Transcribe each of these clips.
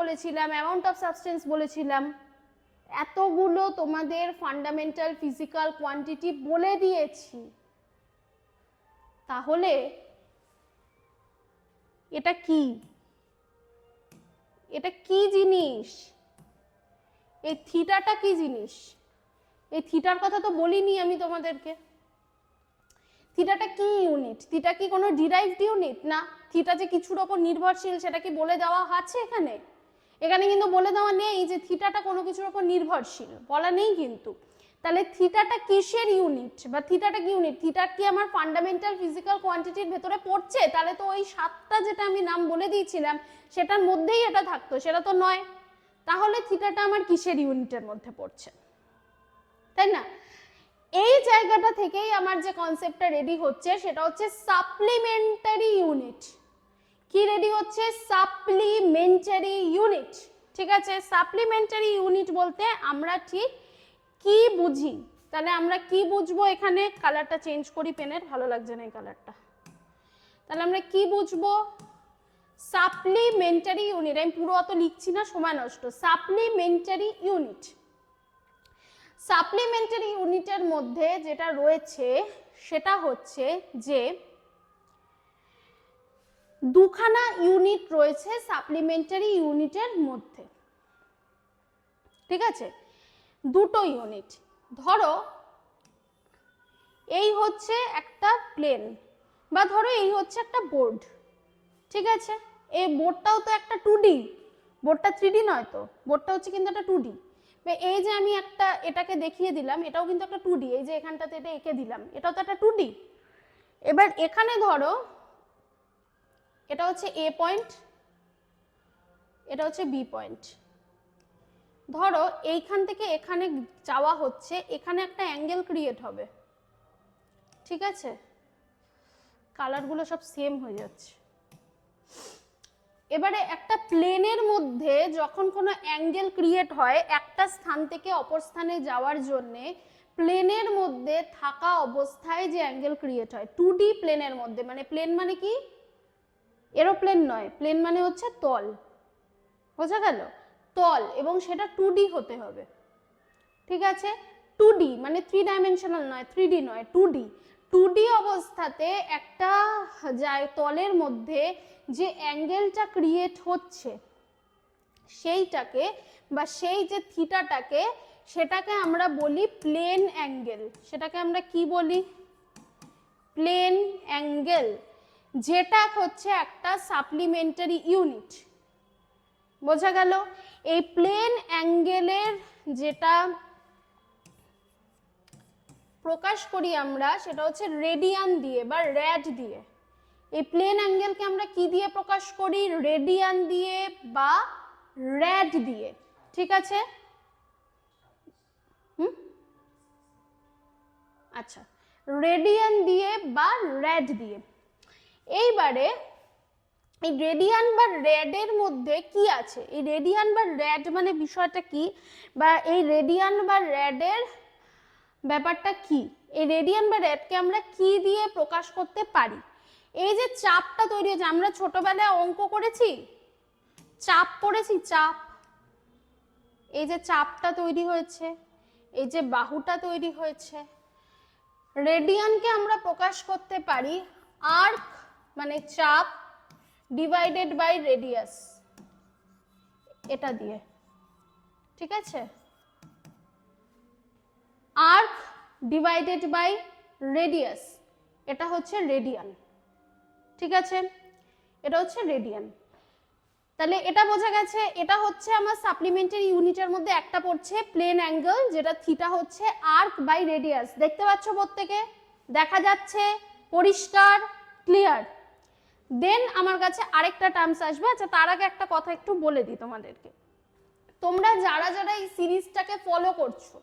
বলেছিলাম, amount of substance বলেছিলাম, এতগুলো তোমাদের ফান্ডামেন্টাল ফিজিক্যাল কোয়ান্টিটি বলে দিয়েছি। তাহলে এটা কি, এটা কি জিনিস, এই থিটাটা কি জিনিস? এই থিটার কথা তো বলিনি আমি তোমাদেরকে। থিটাটা কি ইউনিট? থিটা কি কোনো ডিরাইভড ইউনিট? না। থিটা যে কিছুর ওপর নির্ভরশীল সেটা কি বলে দেওয়া আছে এখানে? এখানে কিন্তু বলে দেওয়া নেই যে থিটাটা কোনো কিছুর ওপর নির্ভরশীল, বলা নেই কিন্তু। তাহলে থিটাটা কিসের ইউনিট বা থিটাটা কি ইউনিট? থিটা কি আমার ফান্ডামেন্টাল ফিজিক্যাল কোয়ান্টিটির ভেতরে পড়ছে? তাহলে তো ওই 7টা যেটা আমি নাম বলে দিয়েছিলাম সেটার মধ্যেই এটা থাকতো, সেটা তো নয়। তাহলে থিটাটা আমার কিসের ইউনিটের মধ্যে পড়ছে, তাই না? এই জায়গাটা থেকেই আমার যে কনসেপ্টটা রেডি হচ্ছে সেটা হচ্ছে সাপ্লিমেন্টারি ইউনিট। কি রেডি হচ্ছে? Supplementary unit. ঠিক আছে, সাপ্লিমেন্টারি ইউনিট বলতে আমরা ঠিক কি বুঝি? তাহলে আমরা কি বুঝবো এখানে? কালারটা চেঞ্জ করি পেনের, ভালো লাগছে না এই কালারটা। তাহলে আমরা কি বুঝবো? সাপ্লিমেন্টারি ইউনিট, আমি পুরো অত লিখছি না, সময় নষ্ট। সাপ্লিমেন্টারি ইউনিট, সাপ্লিমেন্টারি ইউনিটের মধ্যে যেটা রয়েছে সেটা হচ্ছে যে দুখানা ইউনিট রয়েছে সাপ্লিমেন্টারি ইউনিটের মধ্যে। ঠিক আছে, দুটো ইউনিট। ধরো এই হচ্ছে একটা প্লেন, বা ধরো এই হচ্ছে একটা বোর্ড। ঠিক আছে, এই বোর্ডটাও তো একটা 2D, বোর্ডটা 3D নয় তো, বোর্ডটা হচ্ছে কিন্তু একটা 2D। এই যে আমি একটা এটাকে দেখিয়ে দিলাম, এটাও কিন্তু একটা 2D। এই যে এখানটাতে এটা এঁকে দিলাম, এটাও তো একটা 2D। এবার এখানে ধরো এটা হচ্ছে A পয়েন্ট, এটা হচ্ছে B পয়েন্ট। ধরো এইখান থেকে এখানে যাওয়া হচ্ছে, এখানে একটা অ্যাঙ্গেল ক্রিয়েট হবে। ঠিক আছে, কালারগুলো সব সেম হয়ে যাচ্ছে। এবারে একটা প্লেনের মধ্যে যখন কোনো অ্যাঙ্গেল ক্রিয়েট হয় একটা স্থান থেকে অপর স্থানে যাওয়ার জন্যে, প্লেনের মধ্যে থাকা অবস্থায় যে অ্যাঙ্গেল ক্রিয়েট হয় 2D প্লেনের মধ্যে, মানে প্লেন মানে কি? এরোপ্লেন নয়, প্লেন মানে হচ্ছে তল, বোঝা গেল? তল, এবং সেটা 2D হতে হবে। ঠিক আছে, 2D মানে 3 ডাইমেনশনাল নয়, 3D নয়, 2D। 2D অবস্থাতে একটা তলের মধ্যে যে অ্যাঙ্গেলটা ক্রিয়েট হচ্ছে সেইটাকে বা সেই যে থিটাটাকে, সেটাকে আমরা বলি প্লেন অ্যাঙ্গেল। সেটাকে আমরা কি বলি? প্লেন অ্যাঙ্গেল, যেটা হচ্ছে একটা সাপ্লিমেন্টারি ইউনিট। বোঝা গেল? এই প্লেন অ্যাঙ্গেলের যেটা প্রকাশ করি আমরা সেটা হচ্ছে রেডিয়ান দিয়ে বা র্যাড দিয়ে। এই প্লেন অ্যাঙ্গেলকে আমরা কি দিয়ে প্রকাশ করি? রেডিয়ান দিয়ে বা র্যাড দিয়ে। ঠিক আছে, আচ্ছা, রেডিয়ান দিয়ে বা র্যাড দিয়ে। এইবারে এই রেডিয়ান বা র্যাডের মধ্যে কি আছে? এই রেডিয়ান বা র্যাড মানে বিষয়টা কি, বা এই রেডিয়ান বা র্যাডের ব্যাপারটা কি? এই রেডিয়ান বা র্যাডকে আমরা কি দিয়ে প্রকাশ করতে পারি? এই যে চাপটা তৈরি হয়েছে, আমরা ছোটবেলায় অঙ্ক করেছি, চাপ পড়েছি, চাপ। এই যে চাপটা তৈরি হয়েছে, এই যে বাহুটা তৈরি হয়েছে, রেডিয়ানকে আমরা প্রকাশ করতে পারি আর্ক মানে চাপ ডিভাইডেড বাই রেডিয়াস, এটা দিয়ে। ঠিক আছে, আর্ক ডিভাইডেড বাই রেডিয়াস, এটা হচ্ছে রেডিয়ান। ঠিক আছে, এটা হচ্ছে রেডিয়ান। তাহলে এটা বোঝা গেছে, এটা হচ্ছে আমার সাপ্লিমেন্টারি ইউনিটের মধ্যে একটা পড়ছে প্লেন অ্যাঙ্গেল, যেটা থিটা হচ্ছে আর্ক বাই রেডিয়াস। দেখতে পাচ্ছ প্রত্যেকে? দেখা যাচ্ছে? পরিষ্কার? ক্লিয়ার? দেন আমার কাছে আরেকটা টার্মস আসবে। আচ্ছা, তার আগে একটা কথা একটু বলে দিই তোমাদেরকে। তোমরা যারা যারা এই সিরিজটাকে ফলো করছো,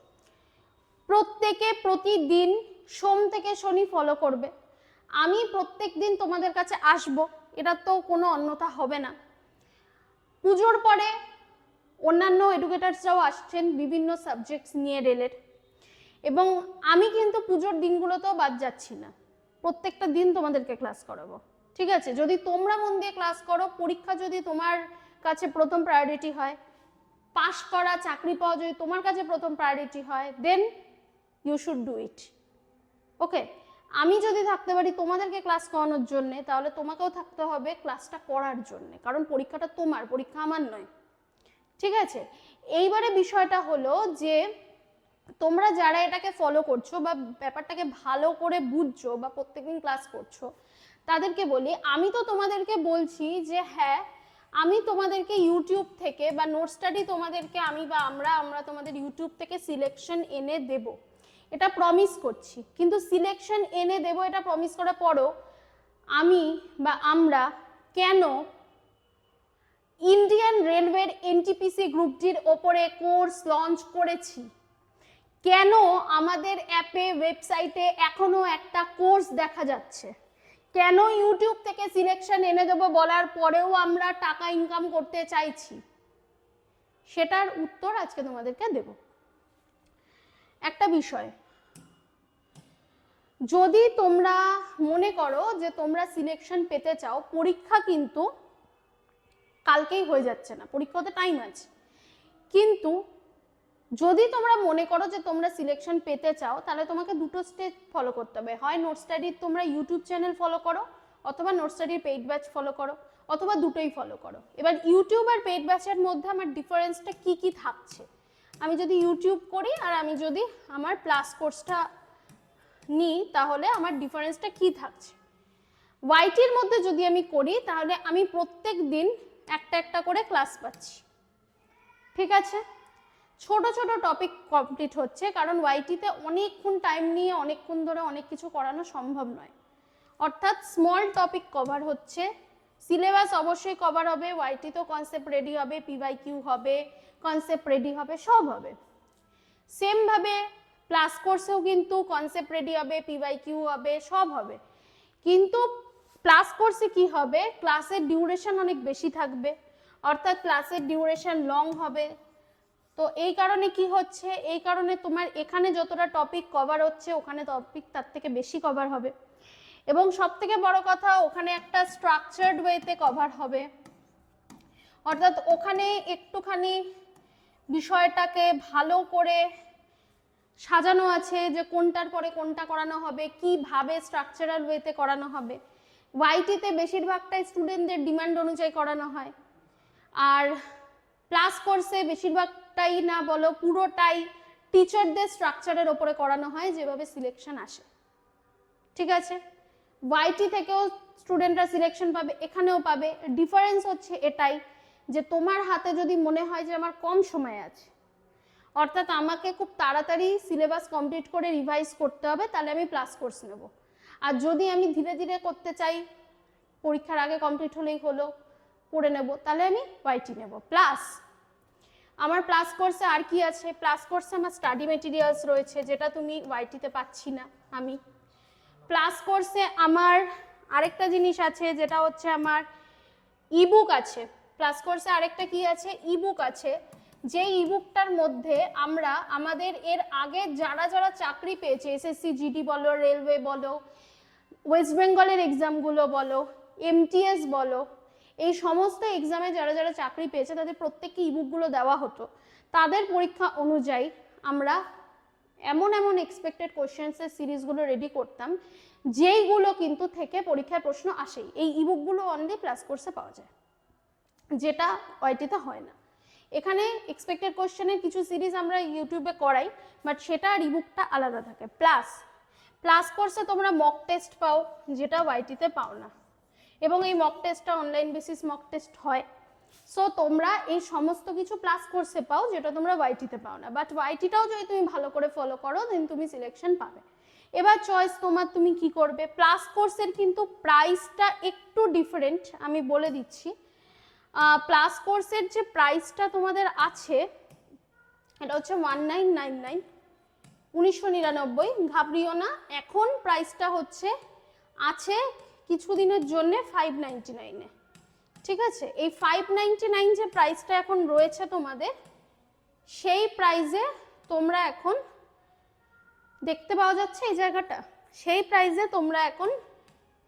প্রত্যেকে প্রতিদিন সোম থেকে শনি ফলো করবে। আমি প্রত্যেক দিন তোমাদের কাছে আসব, এটা তো কোনো অন্যথা হবে না। পুজোর পরে অন্যান্য এডুকেটার্সরাও আসছেন বিভিন্ন সাবজেক্টস নিয়ে রেলের, এবং আমি কিন্তু পুজোর দিনগুলোতেও বাদ যাচ্ছি না, প্রত্যেকটা দিন তোমাদেরকে ক্লাস করাবো। ঠিক আছে, যদি তোমরা মন দিয়ে ক্লাস করো, পরীক্ষা যদি তোমার কাছে প্রথম প্রায়োরিটি হয়, পাস করা, চাকরি পাওয়া যদি তোমার কাছে প্রথম প্রায়োরিটি হয়, then you should do it. Okay, আমি যদি থাকতে পারি তোমাদেরকে ক্লাস করানোর জন্যে, তাহলে তোমাকেও থাকতে হবে ক্লাসটা করার জন্যে, কারণ পরীক্ষাটা তোমার, পরীক্ষা আমার নয়। ঠিক আছে, এইবারে বিষয়টা হলো যে তোমরা যারা এটাকে ফলো করছো বা ব্যাপারটাকে ভালো করে বুঝছো বা প্রত্যেকদিন ক্লাস করছো, তাদেরকে বলি, আমি তো তোমাদেরকে বলছি যে হ্যাঁ আমি তোমাদেরকে ইউটিউব থেকে বা নোট স্টাডি তোমাদেরকে আমি বা আমরা তোমাদের ইউটিউব থেকে সিলেকশন এনে দেব, এটা প্রমিস করছি। কিন্তু সিলেকশন এনে দেব এটা প্রমিস করার পরও আমি বা আমরা কেন ইন্ডিয়ান রেলওয়ের এনটিপিসি গ্রুপটির ওপরে কোর্স লঞ্চ করেছি, কেন আমাদের অ্যাপে ওয়েবসাইটে এখনো একটা কোর্স দেখা যাচ্ছে, কেন ইউটিউব থেকে সিলেকশন এনে দেবো বলার পরেও আমরা টাকা ইনকাম করতে চাইছি, সেটার উত্তর আজকে তোমাদেরকে দেব। একটা বিষয়, যদি তোমরা মনে করো যে তোমরা সিলেকশন পেতে চাও, পরীক্ষা কিন্তু কালকেই হয়ে যাচ্ছে না, পরীক্ষাতে টাইম আছে, কিন্তু যদি তোমরা মনে করো যে তোমরা সিলেকশন পেতে চাও, তাহলে তোমাকে দুটো স্টেপ ফলো করতে হবে। হয় নোট স্টাডির তোমরা ইউটিউব চ্যানেল ফলো করো, অথবা নোট স্টাডির পেইড ব্যাচ ফলো করো, অথবা দুটোই ফলো করো। এবার ইউটিউব আর পেইড ব্যাচের মধ্যে আমার ডিফারেন্সটা কি কি থাকছে, আমি যদি ইউটিউব করি আর আমি যদি আমার প্লাস কোর্সটা নিই, তাহলে আমার ডিফারেন্সটা কি থাকছে। ওয়াইটির মধ্যে যদি আমি করি, তাহলে আমি প্রত্যেক দিন একটা একটা করে ক্লাস পাচ্ছি, ঠিক আছে, ছোট ছোট টপিক কমপ্লিট হচ্ছে, কারণ ওয়াইটিতে অনেকক্ষণ টাইম নিয়ে অনেকক্ষণ ধরে অনেক কিছু করানো সম্ভব নয়, অর্থাৎ স্মল টপিক কভার হচ্ছে। সিলেবাস অবশ্যই কভার হবে, ওয়াইটিতেও কনসেপ্ট রেডি হবে, পিওয়াইকিউ হবে, কনসেপ্ট রেডি হবে, সব হবে। সেমভাবে প্লাস কোর্সেও কিন্তু কনসেপ্ট রেডি হবে, পিওয়াইকিউ হবে, সব হবে। কিন্তু প্লাস কোর্সে কি হবে, ক্লাসের ডিউরেশন অনেক বেশি থাকবে, অর্থাৎ ক্লাসের ডিউরেশন লং হবে। তো এই কারণে কি হচ্ছে, এই কারণে তোমার এখানে যতটা টপিক কভার হচ্ছে, ওখানে টপিক তার থেকে বেশি কভার হবে, এবং সব থেকে বড় কথা ওখানে একটা স্ট্রাকচার্ড ওয়েতে কভার হবে, অর্থাৎ ওখানে একটুখানি বিষয়টাকে ভালো করে সাজানো আছে যে কোনটার পরে কোনটা করানো হবে, কিভাবে স্ট্রাকচারাল ওয়েতে করানো হবে। ওয়াইটিতে বেশিরভাগটাই স্টুডেন্টদের ডিমান্ড অনুযায়ী করানো হয়, আর প্লাস কোর্সে বেশিরভাগটাই না বলো পুরোটাই টিচারদের স্ট্রাকচারের ওপরে করানো হয়, যেভাবে সিলেকশন আসে, ঠিক আছে। ওয়াইটি থেকেও স্টুডেন্টরা সিলেকশন পাবে, এখানেও পাবে। ডিফারেন্স হচ্ছে এটাই যে তোমার হাতে যদি মনে হয় যে আমার কম সময় আছে, অর্থাৎ আমাকে খুব তাড়াতাড়ি সিলেবাস কমপ্লিট করে রিভাইজ করতে হবে, তাহলে আমি প্লাস কোর্স নেব। আর যদি আমি ধীরে ধীরে করতে চাই, পরীক্ষার আগে কমপ্লিট হলেই হলো, পড়ে নেব, তাহলে আমি ওয়াইটি নেব। প্লাস আমার প্লাস কোর্সে আর কি আছে, প্লাস কোর্সে আমার স্টাডি মেটেরিয়ালস রয়েছে, যেটা তুমি ওয়াইটিতে পাচ্ছি না। আমি প্লাস কোর্সে আমার আরেকটা জিনিস আছে, যেটা হচ্ছে আমার ইবুক আছে। প্লাস কোর্সে আরেকটা কি আছে, ইবুক আছে, যে ইবুকটার মধ্যে আমরা আমাদের এর আগে যারা যারা চাকরি পেয়েছে, এসএসসি জিডি বলো, রেলওয়ে বলো, ওয়েস্ট বেঙ্গলের এক্সামগুলো বলো, এমটিএস বলো, এই সমস্ত এক্সামে যারা যারা চাকরি পেয়েছে তাদের প্রত্যেককে ইবুকগুলো দেওয়া হতো। তাদের পরীক্ষা অনুযায়ী আমরা এমন এমন এক্সপেক্টেড কোশ্চেন্সের সিরিজগুলো রেডি করতাম, যেইগুলো কিন্তু থেকে পরীক্ষার প্রশ্ন আসেই। এই ইবুকগুলো অনলি প্লাস কোর্সে পাওয়া যায়, যেটা ওয়াইটিতে হয় না। এখানে এক্সপেক্টেড কোশ্চেনের কিছু সিরিজ আমরা ইউটিউবে করাই, বাট সেটা আর ইবুকটা আলাদা থাকে। প্লাস কোর্সে তোমরা মক টেস্ট পাও, যেটা ওয়াইটিতে পাও না, এবং এই মক টেস্টটা অনলাইন বেসিস মক টেস্ট হয়। সো তোমরা এই সমস্ত কিছু প্লাস কোর্সে পাও, যেটা তোমরা ওয়াইটিতে পাও না। বাট ওয়াইটিটাও যদি তুমি ভালো করে ফলো করো, দেন তুমি সিলেকশন পাবে। এবার চয়েস তোমার, তুমি কি করবে। প্লাস কোর্সের কিন্তু প্রাইসটা একটু ডিফারেন্ট, আমি বলে দিচ্ছি। প্লাস কোর্সের যে প্রাইসটা তোমাদের আছে, এটা হচ্ছে 1999, 1999। ঘাবড়িও না, এখন প্রাইসটা হচ্ছে আছে কিছুদিনের জন্য 599-এ, ঠিক আছে। এই 599 যে প্রাইসটা এখন রয়েছে তোমাদের, সেই প্রাইসে তোমরা এখন দেখতে পাওয়া যাচ্ছে এই জায়গাটা, সেই প্রাইসে তোমরা এখন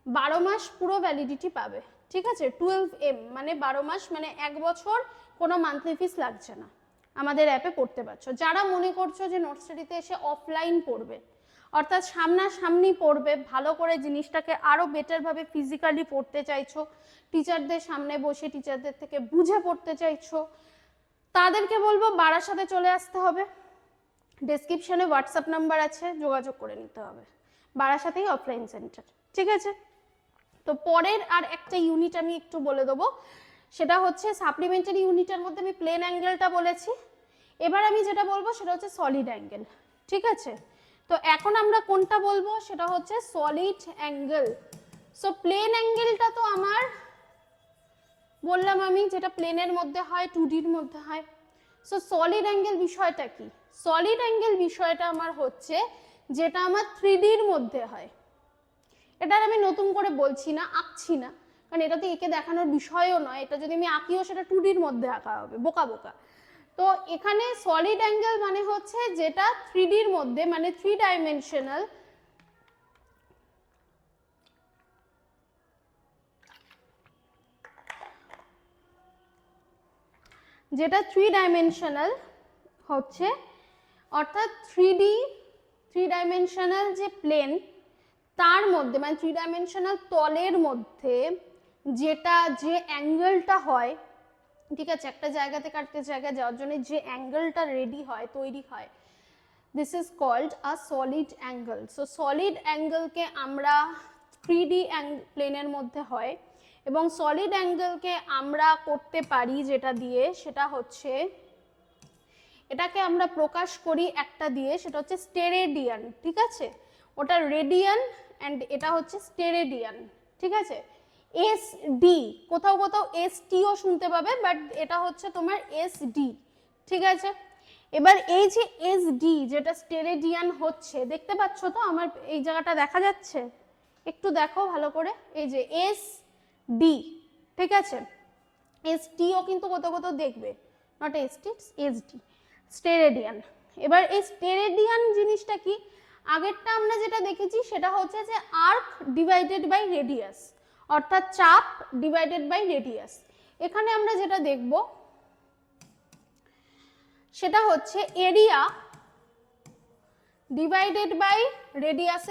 12 মাস পুরো ভ্যালিডিটি পাবে, ঠিক আছে, 12M মানে 12 মাস, মানে 1 বছর কোনো মান্থলি ফিস লাগছে না, আমাদের অ্যাপে পড়তে পারছো। যারা মনে করছো যে নোট স্টাডিতে এসে অফলাইন পড়বে, অর্থাৎ সামনাসামনি পড়বে, ভালো করে জিনিসটাকে আরও বেটারভাবে ফিজিক্যালি পড়তে চাইছো, টিচারদের সামনে বসে টিচারদের থেকে বুঝে পড়তে চাইছো, তাদেরকে বলবো বারাসাতে চলে আসতে হবে। ডেসক্রিপশনে হোয়াটসঅ্যাপ নাম্বার আছে, যোগাযোগ করে নিতে হবে। বারাসাতেই অফলাইন সেন্টার, ঠিক আছে। তো পরের আর একটা ইউনিট আমি একটু বলে দেবো, সেটা হচ্ছে সাপ্লিমেন্টারি ইউনিটের মধ্যে আমি প্লেন অ্যাঙ্গেলটা বলেছি, এবার আমি যেটা বলবো সেটা হচ্ছে সলিড অ্যাঙ্গেল, ঠিক আছে। তো এখন আমরা কোনটা বলবো, সেটা হচ্ছে সলিড অ্যাঙ্গেল। সো প্লেন অ্যাঙ্গেলটা তো আমার বললাম আমি, যেটা প্লেনের মধ্যে হয়, 2Dর মধ্যে হয়। সো সলিড অ্যাঙ্গেল বিষয়টা কি? সলিড অ্যাঙ্গেল বিষয়টা আমার হচ্ছে যেটা আমার 3Dর মধ্যে হয়। এটা আমি নতুন করে বলছি না, আঁকছি না, কারণ এটা তো এঁকে দেখানোর বিষয়ও নয়, এটা যদি আমি আঁকিও সেটা 2Dর মধ্যে আঁকা হবে, বোকা বোকা। তো এখানে সলিড অ্যাঙ্গেল মানে হচ্ছে যেটা 3Dর মধ্যে, মানে 3 ডাইমেনশনাল, যেটা 3 ডাইমেনশনাল হচ্ছে, অর্থাৎ 3 ডাইমেনশনাল যে প্লেন, তার মধ্যে মানে 3 ডাইমেনশনাল তলের মধ্যে যেটা যে অ্যাঙ্গেলটা হয়, ঠিক আছে, একটা জায়গা থেকে আরেকটা জায়গায় যাওয়ার জন্য যে অ্যাঙ্গেলটা রেডি হয়, তৈরি হয়, this is called a solid angle. So solid অ্যাঙ্গেলকে আমরা 3D প্লেনের মধ্যে হয়, এবং সলিড অ্যাঙ্গেলকে আমরা করতে পারি যেটা দিয়ে, সেটা হচ্ছে এটাকে আমরা প্রকাশ করি একটা দিয়ে, সেটা হচ্ছে স্টেরেডিয়ান, ঠিক আছে। ওটা রেডিয়ান অ্যান্ড এটা হচ্ছে স্টেরেডিয়ান, ঠিক আছে। SD, কোথাও কোথাও STও শুনতে পাবে, বাট এটা হচ্ছে তোমার SD, ঠিক আছে। এবার এই যে SD, যেটা স্টেরেডিয়ান হচ্ছে, দেখতে পাচ্ছ তো আমার এই জায়গাটা দেখা যাচ্ছে, একটু দেখো ভালো করে, এই যে SD, ঠিক আছে। STও কিন্তু কোথাও কোথাও দেখবে, নট ST, SD, স্টেরেডিয়ান। এবার এই স্টেরেডিয়ান জিনিসটা কি, আগেরটা আমরা যেটা দেখেছি সেটা হচ্ছে যে আর্ক ডিভাইডেড বাই রেডিয়াস, অর্থাৎ চাপ ডিভাইডেড বাই রেডিয়াস। এখানে আমরা যেটা দেখব সেটা হচ্ছে এরিয়া ডিভাইডেড বাই রেডিয়াস